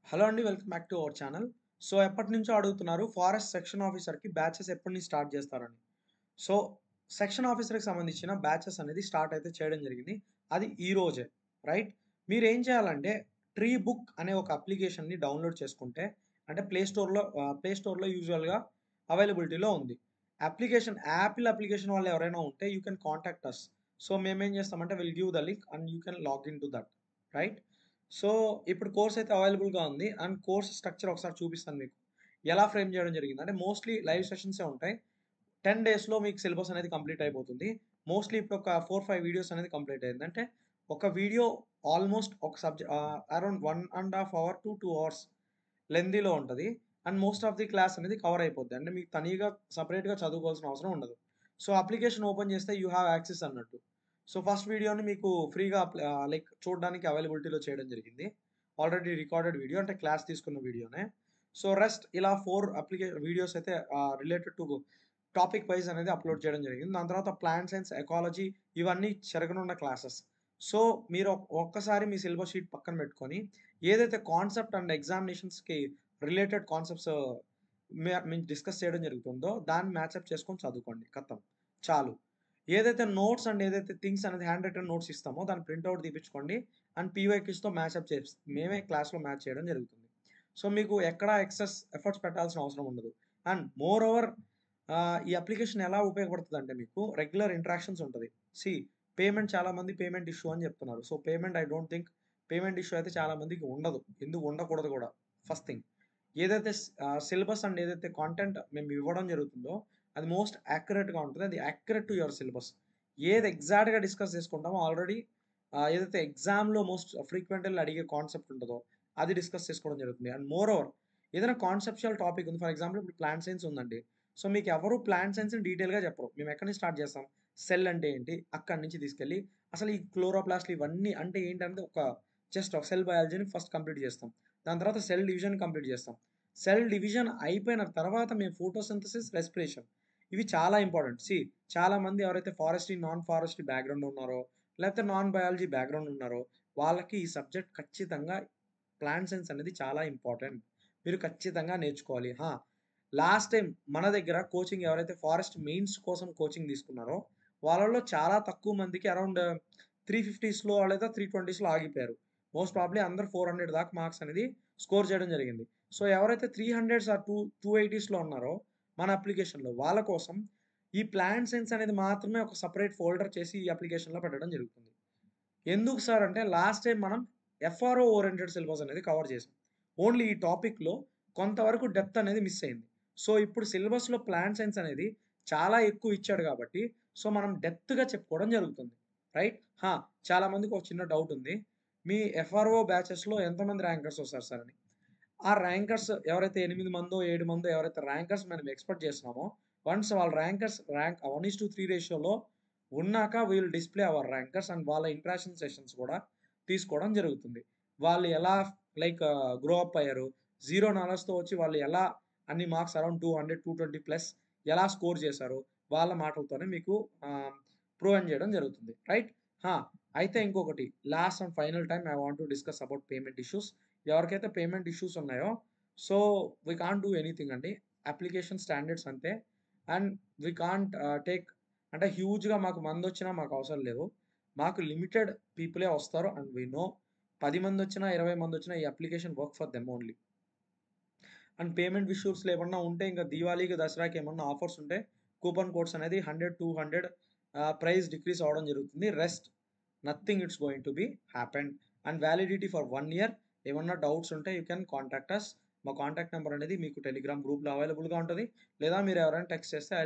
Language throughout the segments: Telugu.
హలో అండి. Welcome back to our channel. So, ఎప్పటినుంచో అడుగుతున్నారు ఫారెస్ట్ సెక్షన్ ఆఫీసర్‌కి బ్యాచెస్ ఎప్పటి నుంచి స్టార్ట్ చేస్తారని. సో, సెక్షన్ ఆఫీసర్‌కి సంబంధించిన బ్యాచెస్ అనేది స్టార్ట్ అయితే చేయడం జరిగింది. అది ఈ రోజే. రైట్? మీరేం చేయాలంటే ట్రీ బుక్ అనే ఒక అప్లికేషన్‌ని డౌన్‌లోడ్ చేసుకుంటే అంటే ప్లే స్టోర్‌లో యూజువల్‌గా అవైలబిలిటీలో ఉంది. యాపిల్ అప్లికేషన్ వాళ్ళు ఎవరైనా ఉంటే you can contact us. So, మేమేం చేస్తామంటే will give the link and you can login to that. Right? So, ఇప్పుడు కోర్స్ అయితే అవైలబుల్‌గా ఉంది. అండ్ కోర్స్ స్ట్రక్చర్ ఒకసారి చూపిస్తాను మీకు. ఎలా ఫ్రేమ్ చేయడం జరిగింది. అంటే మోస్ట్‌లీ లైవ్ సెషన్సే ఉంటాయి. 10 డేస్‌లో మీకు సిలబస్ అనేది కంప్లీట్ అయిపోతుంది. మోస్ట్‌లీ ఇప్పుడు ఒక 4, 5 వీడియోస్ అనేది కంప్లీట్ అయింది. అంటే ఒక వీడియో ఆల్‌మోస్ట్ ఒక అరౌండ్ 1 ½ అవర్ టు 2 అవర్స్ లెంథీలో ఉంటది. And most of the class అనేది కవర్ అయిపోద్ది. అంటే మీకు తనీగా సెపరేట్‌గా చదువుకోవాల్సిన అవసరం ఉండదు. సో, అప్లికేషన్ ఓపెన్ చేస్తే యూ హావ్ యాక్సెస్ అన్నట్టు. సో, ఫస్ట్ వీడియోని మీకు ఫ్రీగా లైక్ చూడడానికి అవైలబిలిటీలో చేయడం జరిగింది. ఆల్రెడీ రికార్డెడ్ వీడియో అంటే క్లాస్ తీసుకున్న వీడియోనే. సో, రెస్ట్ ఇలా 4 వీడియోస్ అయితే రిలేటెడ్ టు టాపిక్ వైస్ అనేది అప్‌లోడ్ చేయడం జరిగింది. దాని తర్వాత ప్లాంట్ సైన్స్, ఎకాలజీ ఇవన్నీ జరగనున్న క్లాసెస్. సో, మీరు ఒక్కసారి మీ సిలబస్ షీట్ పక్కన పెట్టుకొని ఏదైతే కాన్సెప్ట్ అండ్ ఎగ్జామినేషన్స్‌కి రిలేటెడ్ కాన్సెప్ట్స్ మేము డిస్కస్ చేయడం జరుగుతుందో దాన్ని మ్యాచప్ చేసుకొని చదువుకోండి. ఖతం. చాలు. ఏదైతే నోట్స్ అండ్ ఏదైతే థింగ్స్ అనేది హ్యాండ్ రిటెన్ నోట్స్ ఇస్తామో దాన్ని ప్రింట్ ఔట్ తీపించుకోండి. అండ్ పీవైక్యూస్‌తో మ్యాచప్ మేమే క్లాస్‌లో మ్యాచ్ చేయడం జరుగుతుంది. సో, మీకు ఎక్కడ ఎక్సెస్ ఎఫర్ట్స్ పెట్టాల్సిన అవసరం ఉండదు. అండ్ మోర్ ఓవర్ ఈ అప్లికేషన్ ఎలా ఉపయోగపడుతదంటే మీకు రెగ్యులర్ ఇంటరాక్షన్స్ ఉంటది. సీ చాలామంది పేమెంట్ ఇష్యూ అని చెప్తున్నారు. So, I don't think payment issue అయితే చాలా మందికి ఉండదు. ఎందుకు ఉండకూడదు కూడా. First thing. ఏదైతే సిలబస్ అండ్ ఏదైతే కంటెంట్ మేము ఇవ్వడం జరుగుతుందో అది మోస్ట్ యాక్యురేట్‌గా ఉంటది. అది యాక్యురేట్ టు యువర్ సిలబస్. ఏది ఎగ్జాక్ట్‌గా డిస్కస్ చేసుకుంటామో ఆల్రెడీ ఏదైతే ఎగ్జామ్‌లో మోస్ట్ ఫ్రీక్వెంట్‌గా అడిగే కాన్సెప్ట్ ఉంటదో అది డిస్కస్ చేసుకోవడం జరుగుతుంది. అండ్ మోర్ ఓవర్ ఏదైనా కాన్సెప్షువల్ టాపిక్ ఉంది. ఫర్ ఎగ్జాంపుల్ ఇప్పుడు ప్లాంట్ సైన్స్ ఉందండి. సో, మీకెవరు ప్లాంట్ సైన్స్‌ని డీటెయిల్‌గా చెప్పరు. మేము ఎక్కడి నుంచి స్టార్ట్ చేస్తాం? సెల్ అంటే ఏంటి? అక్కడి నుంచి తీసుకెళ్ళి అసలు ఈ క్లోరోప్లాస్ట్‌లు ఇవన్నీ అంటే ఏంటనేది జస్ట్ ఒక సెల్ బయాలజీని ఫస్ట్ కంప్లీట్ చేస్తాం. దాని తర్వాత సెల్ డివిజన్ కంప్లీట్ చేస్తాం. సెల్ డివిజన్ అయిపోయిన తర్వాత మేము ఫోటోసింథసిస్, రెస్పిరేషన్ ఇవి చాలా ఇంపార్టెంట్. చాలామంది ఎవరైతే ఫారెస్ట్రీ, నాన్ ఫారెస్ట్రీ బ్యాక్‌గ్రౌండ్ ఉన్నారో, లేకపోతే నాన్ బయాలజీ బ్యాక్‌గ్రౌండ్ ఉన్నారో, వాళ్ళకి ఈ సబ్జెక్ట్ ఖచ్చితంగా ప్లాంట్ సైన్స్ అనేది చాలా ఇంపార్టెంట్. మీరు ఖచ్చితంగా నేర్చుకోవాలి. లాస్ట్ టైమ్ మన దగ్గర కోచింగ్ ఎవరైతే ఫారెస్ట్ మెయిన్స్ కోసం కోచింగ్ తీసుకున్నారో, వాళ్ళలో చాలా తక్కువ మందికి అరౌండ్ 350స్‌లో లేదా 320స్‌లో ఆగిపోయారు. మోస్ట్ ప్రాబబ్లీ అందరూ 400 దాకా మార్క్స్ అనేది స్కోర్ చేయడం జరిగింది. సో, ఎవరైతే 300స్ ఆర్ 280స్‌లో ఉన్నారో మన అప్లికేషన్‌లో వాళ్ళ కోసం ఈ ప్లాంట్ సైన్స్ అనేది మాత్రమే ఒక సెపరేట్ ఫోల్డర్ చేసి ఈ అప్లికేషన్‌లో పెట్టడం జరుగుతుంది. ఎందుకు సార్ అంటే లాస్ట్ టైమ్ మనం ఎఫ్ఆర్ఓ ఓరియెంటెడ్ సిలబస్ అనేది కవర్ చేసాం. ఓన్లీ ఈ టాపిక్‌లో కొంతవరకు డెప్త్ అనేది మిస్ అయింది. సో, ఇప్పుడు సిలబస్‌లో ప్లాంట్ సైన్స్ అనేది చాలా ఎక్కువ ఇచ్చాడు కాబట్టి, సో, మనం డెప్త్‌గా చెప్పుకోవడం జరుగుతుంది. రైట్? చాలా మందికి ఒక చిన్న డౌట్ ఉంది. మీ ఎఫ్ఆర్ఓ బ్యాచెస్‌లో ఎంతమంది ర్యాంకర్స్ వస్తారు సార్ అని. ఆ ర్యాంకర్స్ ఎవరైతే 8 మందో, 7 మందో ఎవరైతే ర్యాంకర్స్ మనం ఎక్స్‌పెక్ట్ చేస్తున్నామో, వన్స్ వాళ్ళ ర్యాంక్ 1:3 రేషియోలో ఉన్నాక డిస్‌ప్లే అవర్ ర్యాంకర్స్ అండ్ వాళ్ళ ఇంటరాక్షన్ సెషన్స్ కూడా తీసుకోవడం జరుగుతుంది. వాళ్ళు ఎలా గ్రో అప్ అయ్యారు. జీరో నాలెడ్జ్‌తో వచ్చి వాళ్ళు ఎలా అన్ని మార్క్స్ అరౌండ్ 200, 220 ప్లస్ ఎలా స్కోర్ చేశారో వాళ్ళ మాటలతోనే మీకు ప్రూవెన్ చేయడం జరుగుతుంది. రైట్? ఆ! అయితే ఇంకొకటి last and final time I want to discuss about payment issues. ఎవరికైతే పేమెంట్ ఇష్యూస్ ఉన్నాయో, so, we can't do anything అండి. అప్లికేషన్ స్టాండర్డ్స్ అంతే. అండ్ వి కాంట్ టేక్ అంటే హ్యూజ్‌గా మాకు మందొచ్చినా మాకు అవసరం లేదు. మాకు లిమిటెడ్ పీపులే వస్తారు అండ్ వి నో 10 మందొచ్చినా, 20 మందొచ్చినా ఈ application work for them only. And payment ఇష్యూస్‌లో ఏమన్నా ఉంటే ఇంకా దీవాళీకి, దసరాకి ఏమన్నా ఆఫర్స్ ఉంటే కూపన్ కోడ్స్ అనేది 100, 200 ప్రైస్ డిక్రీజ్ అవ్వడం జరుగుతుంది. Rest nothing it's going to be happened. And validity for 1 year. ఏమన్నా డౌట్స్ ఉంటే యూ కెన్ కాంటాక్ట్ అస్. మా కాంటాక్ట్ నంబర్ అనేది మీకు టెలిగ్రామ్ గ్రూప్‌లో అవైలబుల్‌గా ఉంటది. లేదా మీరు ఎవరైనా టెక్స్ట్ చేస్తే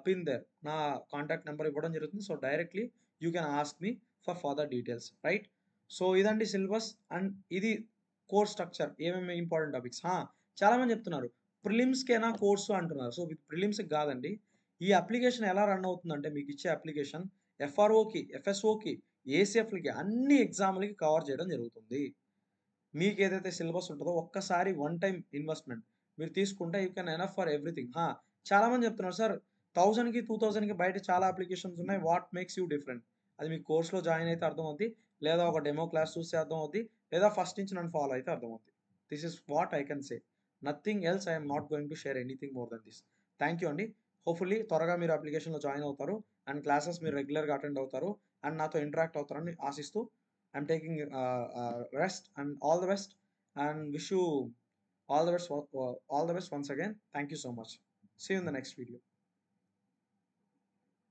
పిన్ దేర్. నా కాంటాక్ట్ నంబర్ ఇవ్వడం జరుగుతుంది. So, directly you can ask me for further details. Right? So, ఇదండి సిలబస్ అండ్ ఇది కోర్స్ స్ట్రక్చర్. ఏమేమి ఇంపార్టెంట్ టాపిక్స్. చాలామంది చెప్తున్నారు. ప్రిలిమ్స్‌కేనా కోర్సు అంటున్నారు. సో, విత్ ప్రిలిమ్స్‌కి గాదండి. ఈ అప్లికేషన్ ఎలా రన్ అవుతుందంటే మీకిచ్చే అప్లికేషన్ ఎఫ్ఆర్ఓకి, ఎఫ్ఎస్ఓకి, ఏసీఎఫ్‌లకి అన్ని ఎగ్జామ్‌లకి కవర్ చేయడం జరుగుతుంది. మీకేదైతే సిలబస్ ఉంటదో ఒక్కసారి వన్ టైమ్ ఇన్వెస్ట్‌మెంట్ మీరు తీసుకుంటే you can enough for everything. చాలామంది చెప్తున్నారు సార్ 1000కి, 2000కి బయట చాలా అప్లికేషన్స్ ఉన్నాయి. What makes you different? అది మీకు కోర్స్‌లో జాయిన్ అయితే అర్థమవుద్ది. లేదా ఒక డెమో క్లాస్ చూస్తే అర్థమవుద్ది. లేదా ఫస్ట్ నుంచి నన్ను ఫాలో అయితే అర్థమవుద్ది. This is what I can say. Nothing else. I'm not going to share anything more then this. Thank you అండి. హోప్ఫుల్లీ త్వరగా మీరు అప్లికేషన్లో జాయిన్ అవుతారు అండ్ క్లాసెస్ మీరు రెగ్యులర్గా అటెండ్ అవుతారు అండ్ నాతో ఇంటరాక్ట్ అవుతారని ఆశిస్తూ I'm taking rest and all the best and wish you all the best once again. Thank you so much. See you in the next video.